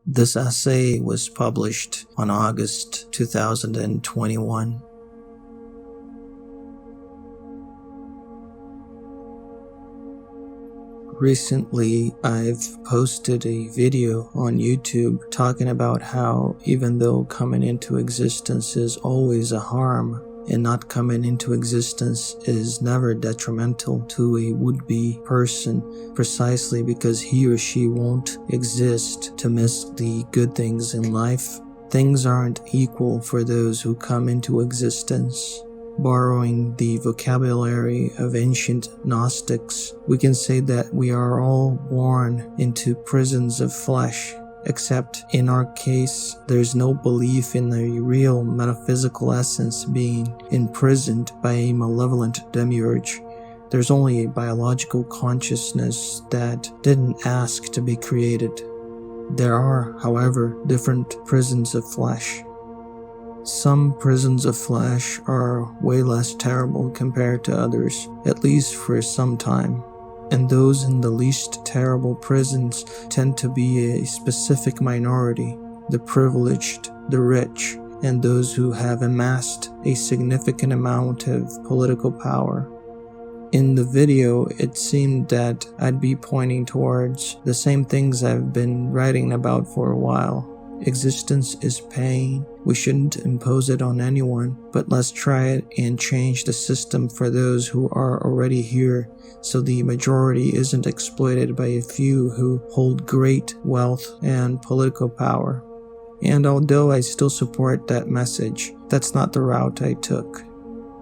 This essay was published on August 2021. Recently, I've posted a video on YouTube talking about how even though coming into existence is always a harm, and not coming into existence is never detrimental to a would-be person precisely because he or she won't exist to miss the good things in life, things aren't equal for those who come into existence. Borrowing the vocabulary of ancient Gnostics, we can say that we are all born into prisons of flesh, except in our case, there's no belief in the real metaphysical essence being imprisoned by a malevolent demiurge. There's only a biological consciousness that didn't ask to be created. There are, however, different prisons of flesh. Some prisons of flesh are way less terrible compared to others, at least for some time. And those in the least terrible prisons tend to be a specific minority, the privileged, the rich, and those who have amassed a significant amount of political power. In the video, it seemed that I'd be pointing towards the same things I've been writing about for a while. Existence is pain. We shouldn't impose it on anyone, but let's try it and change the system for those who are already here, so the majority isn't exploited by a few who hold great wealth and political power. And although I still support that message, that's not the route I took.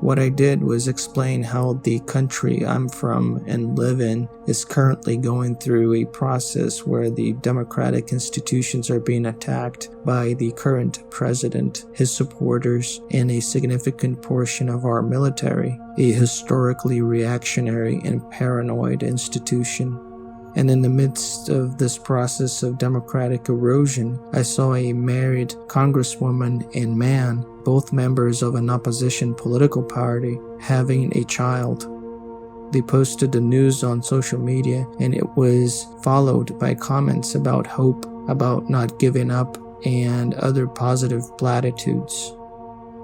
What I did was explain how the country I'm from and live in is currently going through a process where the democratic institutions are being attacked by the current president, his supporters, and a significant portion of our military, a historically reactionary and paranoid institution. And in the midst of this process of democratic erosion, I saw a married congresswoman and man, both members of an opposition political party, having a child. They posted the news on social media, and it was followed by comments about hope, about not giving up, and other positive platitudes.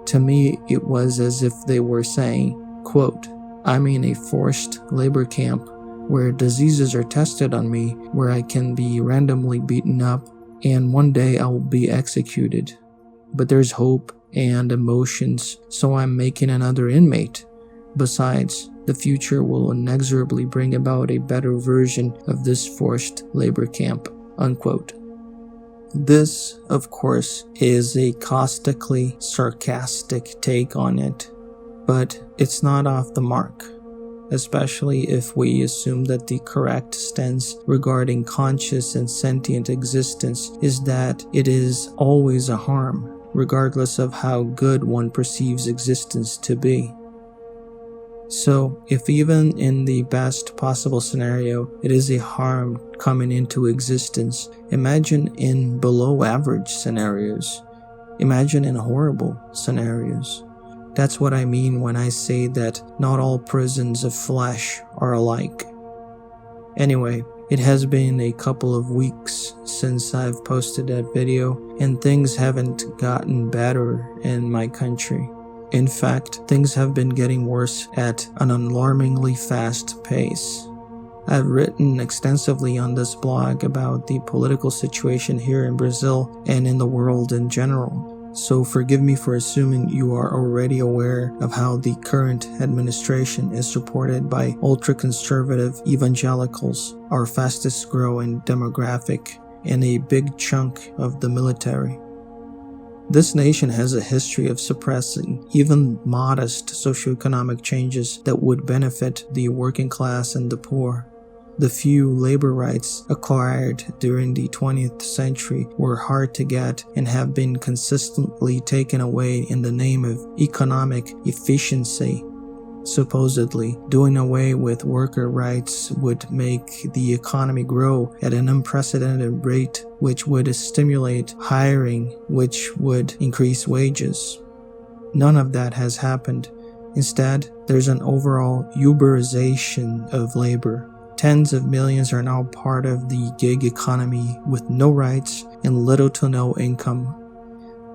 To me, it was as if they were saying, quote, "I'm in a forced labor camp where diseases are tested on me, where I can be randomly beaten up, and one day I will be executed. But there's hope and emotions, so I'm making another inmate. Besides, the future will inexorably bring about a better version of this forced labor camp." Unquote. This, of course, is a caustically sarcastic take on it, but it's not off the mark. Especially if we assume that the correct stance regarding conscious and sentient existence is that it is always a harm, regardless of how good one perceives existence to be. So, if even in the best possible scenario it is a harm coming into existence, imagine in below average scenarios. Imagine in horrible scenarios. That's what I mean when I say that not all prisons of flesh are alike. Anyway, it has been a couple of weeks since I've posted that video, and things haven't gotten better in my country. In fact, things have been getting worse at an alarmingly fast pace. I've written extensively on this blog about the political situation here in Brazil and in the world in general. So forgive me for assuming you are already aware of how the current administration is supported by ultra-conservative evangelicals, our fastest growing demographic, and a big chunk of the military. This nation has a history of suppressing even modest socioeconomic changes that would benefit the working class and the poor. The few labor rights acquired during the 20th century were hard to get and have been consistently taken away in the name of economic efficiency. Supposedly, doing away with worker rights would make the economy grow at an unprecedented rate, which would stimulate hiring, which would increase wages. None of that has happened. Instead, there's an overall Uberization of labor. Tens of millions are now part of the gig economy with no rights and little to no income.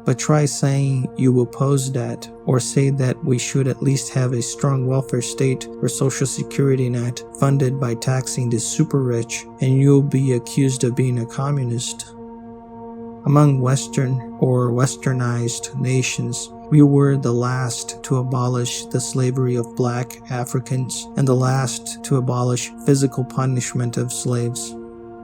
But try saying you oppose that, or say that we should at least have a strong welfare state or social security net funded by taxing the super rich, and you'll be accused of being a communist. Among Western or westernized nations, we were the last to abolish the slavery of black Africans and the last to abolish physical punishment of slaves.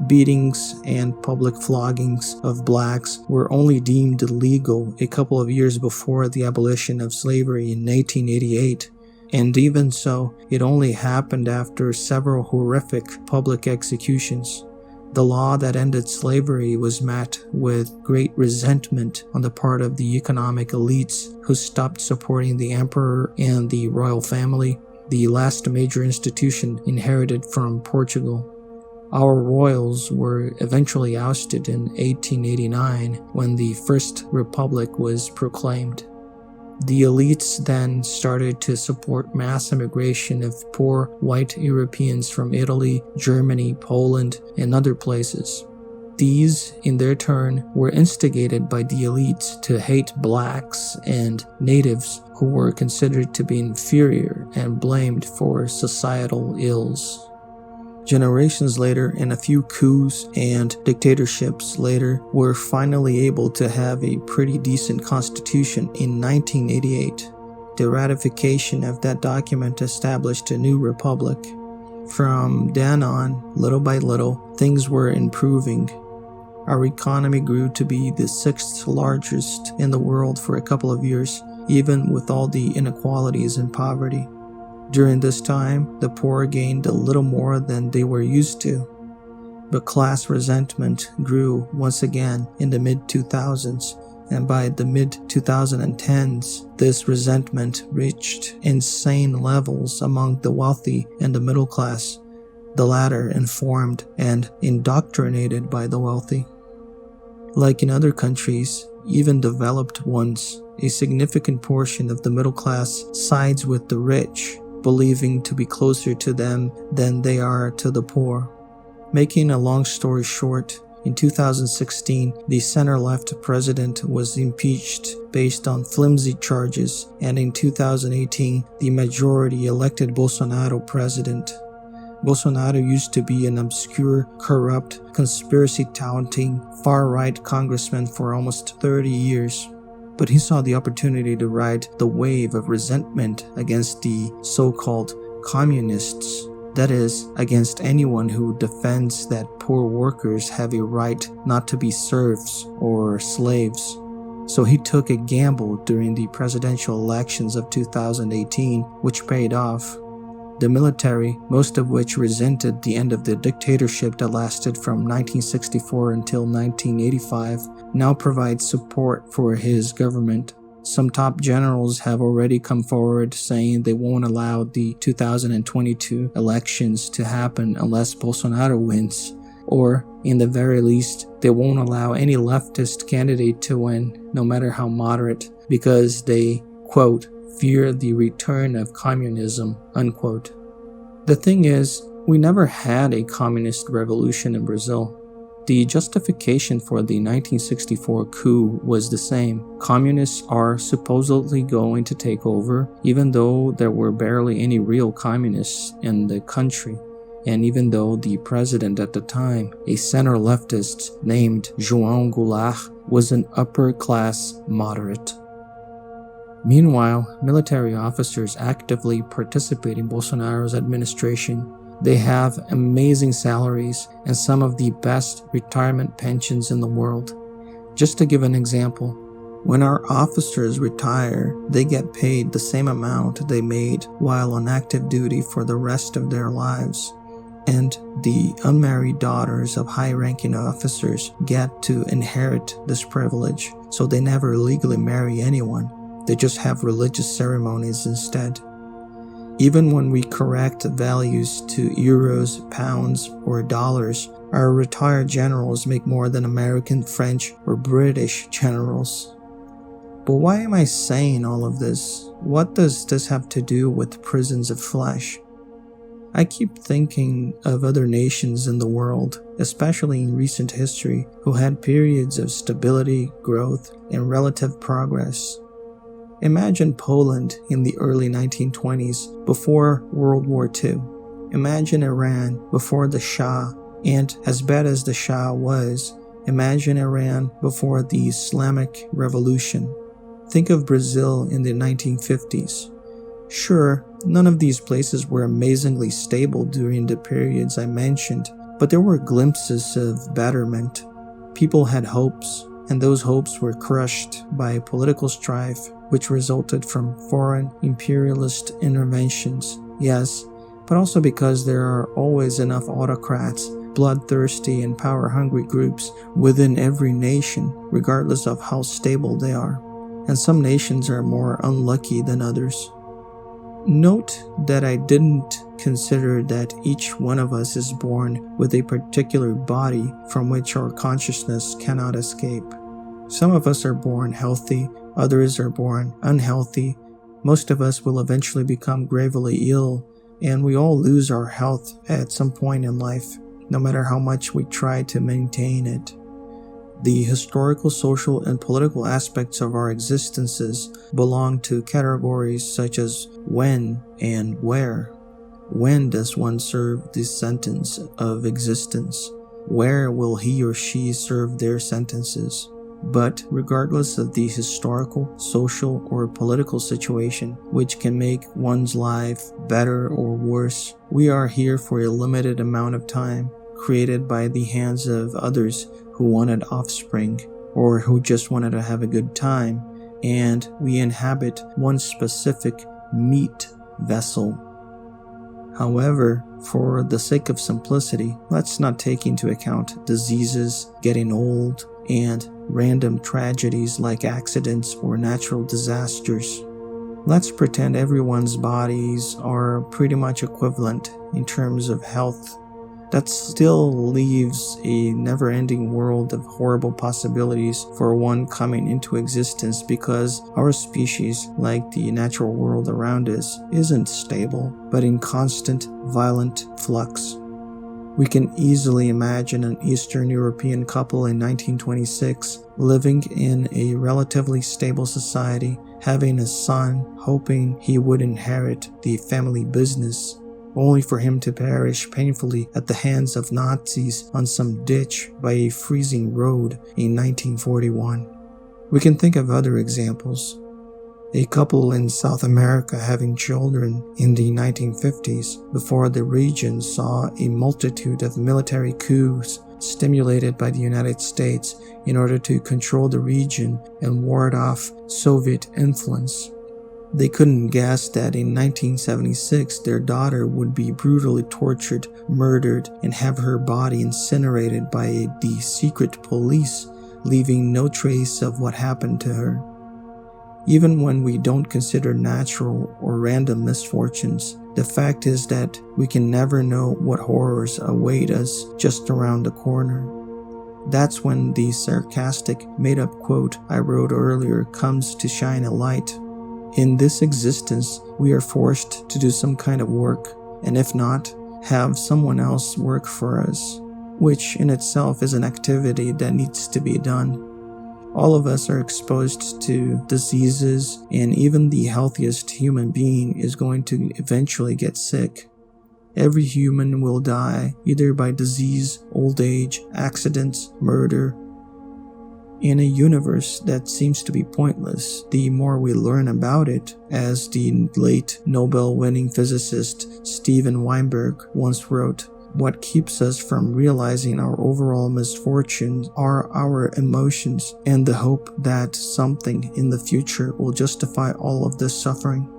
Beatings and public floggings of blacks were only deemed illegal a couple of years before the abolition of slavery in 1888, and even so, it only happened after several horrific public executions. The law that ended slavery was met with great resentment on the part of the economic elites who stopped supporting the emperor and the royal family, the last major institution inherited from Portugal. Our royals were eventually ousted in 1889 when the First Republic was proclaimed. The elites then started to support mass immigration of poor white Europeans from Italy, Germany, Poland, and other places. These, in their turn, were instigated by the elites to hate blacks and natives who were considered to be inferior and blamed for societal ills. Generations later, and a few coups and dictatorships later, were finally able to have a pretty decent constitution in 1988. The ratification of that document established a new republic. From then on, little by little, things were improving. Our economy grew to be the 6th largest in the world for a couple of years, even with all the inequalities and poverty. During this time, the poor gained a little more than they were used to. But class resentment grew once again in the mid-2000s, and by the mid-2010s, this resentment reached insane levels among the wealthy and the middle class, the latter informed and indoctrinated by the wealthy. Like in other countries, even developed ones, a significant portion of the middle class sides with the rich, believing to be closer to them than they are to the poor. Making a long story short, in 2016, the center-left president was impeached based on flimsy charges, and in 2018, the majority elected Bolsonaro president. Bolsonaro used to be an obscure, corrupt, conspiracy-touting, far-right congressman for almost 30 years. But he saw the opportunity to ride the wave of resentment against the so-called communists, that is, against anyone who defends that poor workers have a right not to be serfs or slaves. So he took a gamble during the presidential elections of 2018, which paid off. The military, most of which resented the end of the dictatorship that lasted from 1964 until 1985, now provides support for his government. Some top generals have already come forward saying they won't allow the 2022 elections to happen unless Bolsonaro wins, or, in the very least, they won't allow any leftist candidate to win, no matter how moderate, because they, quote, fear the return of communism, unquote. The thing is, we never had a communist revolution in Brazil. The justification for the 1964 coup was the same. Communists are supposedly going to take over, even though there were barely any real communists in the country, and even though the president at the time, a center-leftist named João Goulart, was an upper-class moderate. Meanwhile, military officers actively participate in Bolsonaro's administration. They have amazing salaries and some of the best retirement pensions in the world. Just to give an example, when our officers retire, they get paid the same amount they made while on active duty for the rest of their lives. And the unmarried daughters of high-ranking officers get to inherit this privilege, so they never legally marry anyone. They just have religious ceremonies instead. Even when we correct values to euros, pounds, or dollars, our retired generals make more than American, French, or British generals. But why am I saying all of this? What does this have to do with prisons of flesh? I keep thinking of other nations in the world, especially in recent history, who had periods of stability, growth, and relative progress. Imagine Poland in the early 1920s, before World War II. Imagine Iran before the Shah, and as bad as the Shah was, imagine Iran before the Islamic Revolution. Think of Brazil in the 1950s. Sure, none of these places were amazingly stable during the periods I mentioned, but there were glimpses of betterment. People had hopes, and those hopes were crushed by political strife, which resulted from foreign imperialist interventions, yes, but also because there are always enough autocrats, bloodthirsty and power-hungry groups within every nation, regardless of how stable they are. And some nations are more unlucky than others. Note that I didn't consider that each one of us is born with a particular body from which our consciousness cannot escape. Some of us are born healthy, others are born unhealthy. Most of us will eventually become gravely ill, and we all lose our health at some point in life, no matter how much we try to maintain it. The historical, social, and political aspects of our existences belong to categories such as when and where. When does one serve the sentence of existence? Where will he or she serve their sentences? But regardless of the historical, social, or political situation which can make one's life better or worse, we are here for a limited amount of time, created by the hands of others who wanted offspring, or who just wanted to have a good time, and we inhabit one specific meat vessel. However, for the sake of simplicity, let's not take into account diseases, getting old, and random tragedies like accidents or natural disasters. Let's pretend everyone's bodies are pretty much equivalent in terms of health. That still leaves a never-ending world of horrible possibilities for one coming into existence, because our species, like the natural world around us, isn't stable, but in constant, violent flux. We can easily imagine an Eastern European couple in 1926 living in a relatively stable society, having a son, hoping he would inherit the family business, only for him to perish painfully at the hands of Nazis on some ditch by a freezing road in 1941. We can think of other examples. A couple in South America having children in the 1950s, before the region saw a multitude of military coups stimulated by the United States in order to control the region and ward off Soviet influence. They couldn't guess that in 1976 their daughter would be brutally tortured, murdered, and have her body incinerated by the secret police, leaving no trace of what happened to her. Even when we don't consider natural or random misfortunes, the fact is that we can never know what horrors await us just around the corner. That's when the sarcastic, made-up quote I wrote earlier comes to shine a light. In this existence, we are forced to do some kind of work, and if not, have someone else work for us, which in itself is an activity that needs to be done. All of us are exposed to diseases, and even the healthiest human being is going to eventually get sick. Every human will die, either by disease, old age, accidents, murder. In a universe that seems to be pointless, the more we learn about it, as the late Nobel-winning physicist Steven Weinberg once wrote, what keeps us from realizing our overall misfortunes are our emotions and the hope that something in the future will justify all of this suffering.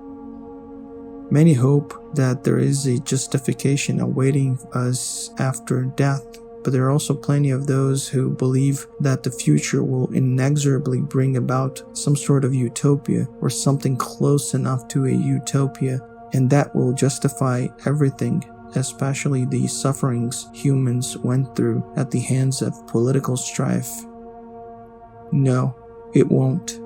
Many hope that there is a justification awaiting us after death, but there are also plenty of those who believe that the future will inexorably bring about some sort of utopia or something close enough to a utopia, and that will justify everything, especially the sufferings humans went through at the hands of political strife. No, it won't.